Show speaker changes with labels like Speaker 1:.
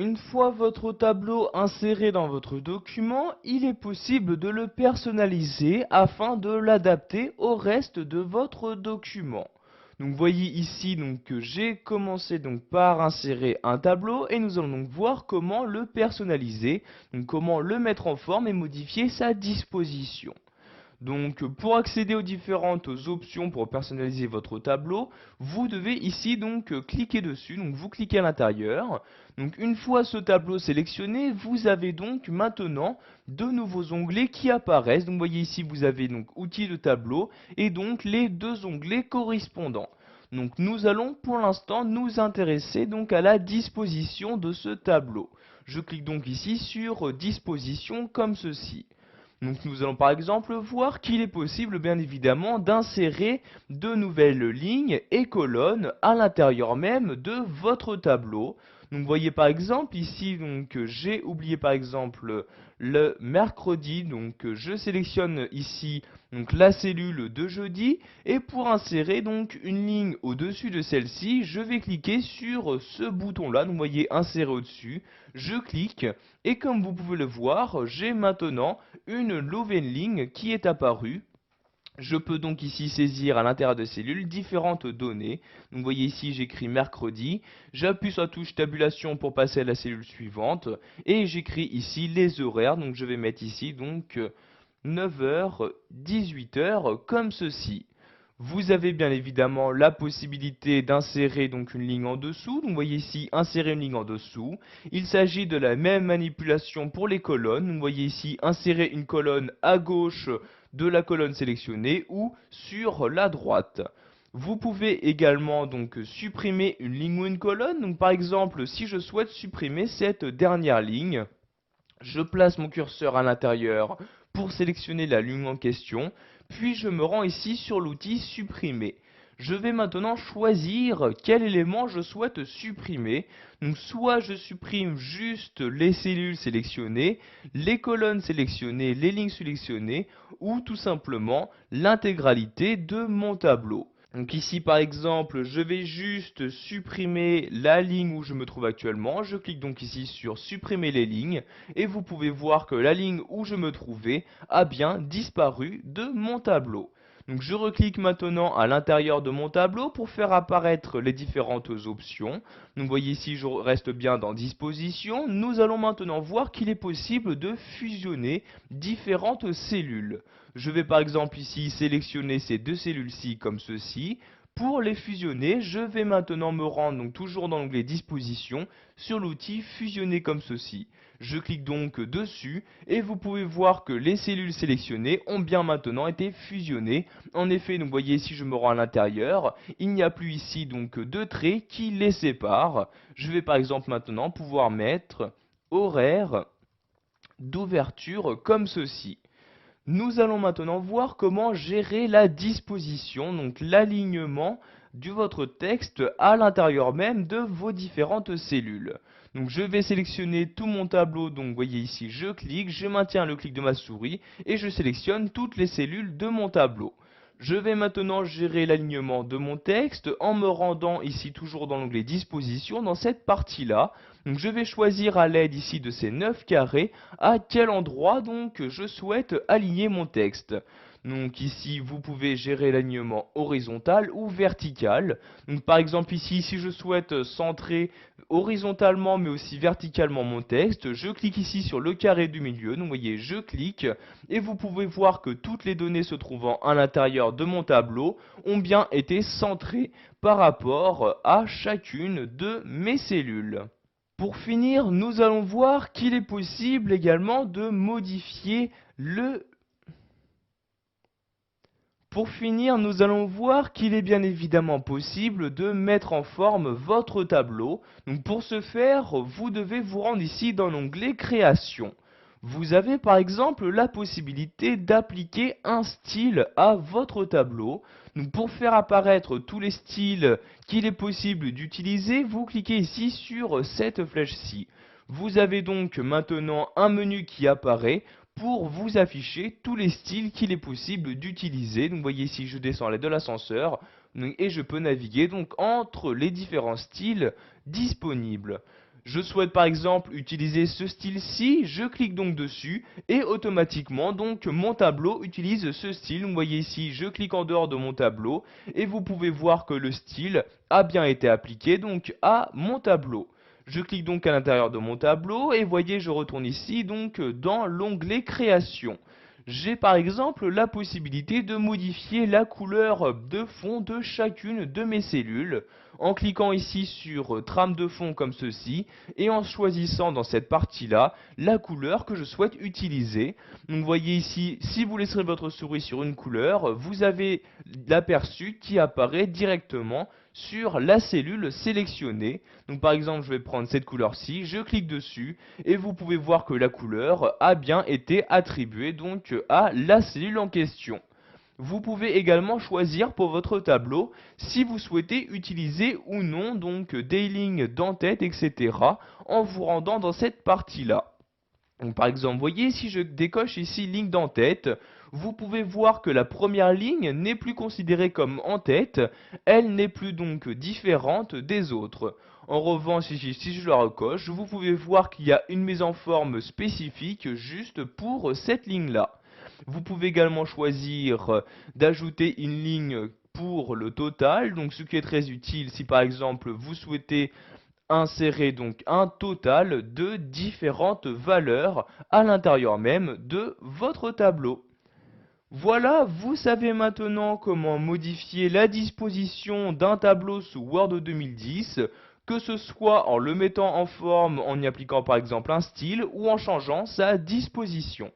Speaker 1: Une fois votre tableau inséré dans votre document, il est possible de le personnaliser afin de l'adapter au reste de votre document. Donc voyez ici que j'ai commencé par insérer un tableau et nous allons donc voir comment le personnaliser, donc comment le mettre en forme et modifier sa disposition. Donc pour accéder aux différentes options pour personnaliser votre tableau, vous devez ici cliquer dessus, donc vous cliquez à l'intérieur. Donc une fois ce tableau sélectionné, vous avez donc maintenant de nouveaux onglets qui apparaissent. Donc vous voyez ici vous avez donc outils de tableau et donc les deux onglets correspondants. Donc nous allons pour l'instant nous intéresser donc à la disposition de ce tableau. Je clique donc ici sur disposition comme ceci. Donc nous allons par exemple voir qu'il est possible bien évidemment d'insérer de nouvelles lignes et colonnes à l'intérieur même de votre tableau. Donc vous voyez par exemple ici j'ai oublié par exemple le mercredi, donc je sélectionne ici la cellule de jeudi et pour insérer donc une ligne au-dessus de celle-ci, je vais cliquer sur ce bouton là, donc vous voyez insérer au-dessus, je clique et comme vous pouvez le voir, j'ai maintenant une nouvelle ligne qui est apparue. Je peux donc ici saisir à l'intérieur de cellules différentes données. Donc vous voyez ici j'écris mercredi, j'appuie sur la touche tabulation pour passer à la cellule suivante et j'écris ici les horaires. Donc je vais mettre ici 9h, 18h comme ceci. Vous avez bien évidemment la possibilité d'insérer donc une ligne en dessous. Donc vous voyez ici insérer une ligne en dessous. Il s'agit de la même manipulation pour les colonnes. Donc vous voyez ici insérer une colonne à gauche de la colonne sélectionnée ou sur la droite. Vous pouvez également supprimer une ligne ou une colonne. Donc par exemple, si je souhaite supprimer cette dernière ligne, je place mon curseur à l'intérieur pour sélectionner la ligne en question, puis je me rends ici sur l'outil supprimer. Je vais maintenant choisir quel élément je souhaite supprimer. Donc soit je supprime juste les cellules sélectionnées, les colonnes sélectionnées, les lignes sélectionnées, ou tout simplement l'intégralité de mon tableau. Donc ici par exemple, je vais juste supprimer la ligne où je me trouve actuellement. Je clique donc ici sur supprimer les lignes et vous pouvez voir que la ligne où je me trouvais a bien disparu de mon tableau. Donc je reclique maintenant à l'intérieur de mon tableau pour faire apparaître les différentes options. Donc vous voyez ici je reste bien dans disposition. Nous allons maintenant voir qu'il est possible de fusionner différentes cellules. Je vais par exemple ici sélectionner ces deux cellules-ci comme ceci. Pour les fusionner, je vais maintenant me rendre toujours dans l'onglet disposition sur l'outil fusionner comme ceci. Je clique donc dessus et vous pouvez voir que les cellules sélectionnées ont bien maintenant été fusionnées. En effet, vous voyez si je me rends à l'intérieur, il n'y a plus ici de traits qui les séparent. Je vais par exemple maintenant pouvoir mettre horaire d'ouverture comme ceci. Nous allons maintenant voir comment gérer la disposition, donc l'alignement de votre texte à l'intérieur même de vos différentes cellules. Donc je vais sélectionner tout mon tableau, donc vous voyez ici je clique, je maintiens le clic de ma souris et je sélectionne toutes les cellules de mon tableau. Je vais maintenant gérer l'alignement de mon texte en me rendant ici toujours dans l'onglet disposition dans cette partie-là. Donc je vais choisir à l'aide ici de ces 9 carrés à quel endroit je souhaite aligner mon texte. Donc ici vous pouvez gérer l'alignement horizontal ou vertical. Donc par exemple ici si je souhaite centrer horizontalement mais aussi verticalement mon texte, je clique ici sur le carré du milieu. Donc vous voyez je clique et vous pouvez voir que toutes les données se trouvant à l'intérieur de mon tableau ont bien été centrées par rapport à chacune de mes cellules. Pour finir, nous allons voir qu'il est possible également de modifier le... Pour finir, nous allons voir qu'il est bien évidemment possible de mettre en forme votre tableau. Donc pour ce faire, vous devez vous rendre ici dans l'onglet Création. Vous avez par exemple la possibilité d'appliquer un style à votre tableau. Donc pour faire apparaître tous les styles qu'il est possible d'utiliser, vous cliquez ici sur cette flèche-ci. Vous avez donc maintenant un menu qui apparaît pour vous afficher tous les styles qu'il est possible d'utiliser. Donc vous voyez ici je descends à l'aide de l'ascenseur et je peux naviguer donc entre les différents styles disponibles. Je souhaite par exemple utiliser ce style-ci, je clique donc dessus et automatiquement donc mon tableau utilise ce style. Vous voyez ici, je clique en dehors de mon tableau et vous pouvez voir que le style a bien été appliqué donc à mon tableau. Je clique donc à l'intérieur de mon tableau et voyez, je retourne ici donc dans l'onglet création. J'ai par exemple la possibilité de modifier la couleur de fond de chacune de mes cellules en cliquant ici sur trame de fond comme ceci et en choisissant dans cette partie-là la couleur que je souhaite utiliser. Donc vous voyez ici, si vous laisserez votre souris sur une couleur, vous avez l'aperçu qui apparaît directement sur la cellule sélectionnée. Donc par exemple, je vais prendre cette couleur-ci, je clique dessus et vous pouvez voir que la couleur a bien été attribuée donc à la cellule en question. Vous pouvez également choisir pour votre tableau si vous souhaitez utiliser ou non donc des lignes d'entête, etc. en vous rendant dans cette partie-là. Donc par exemple, vous voyez, si je décoche ici ligne d'en-tête, vous pouvez voir que la première ligne n'est plus considérée comme en-tête, elle n'est plus donc différente des autres. En revanche, ici, si je la recoche, vous pouvez voir qu'il y a une mise en forme spécifique juste pour cette ligne-là. Vous pouvez également choisir d'ajouter une ligne pour le total, donc ce qui est très utile si par exemple vous souhaitez insérer donc un total de différentes valeurs à l'intérieur même de votre tableau. Voilà, vous savez maintenant comment modifier la disposition d'un tableau sous Word 2010, que ce soit en le mettant en forme en y appliquant par exemple un style ou en changeant sa disposition.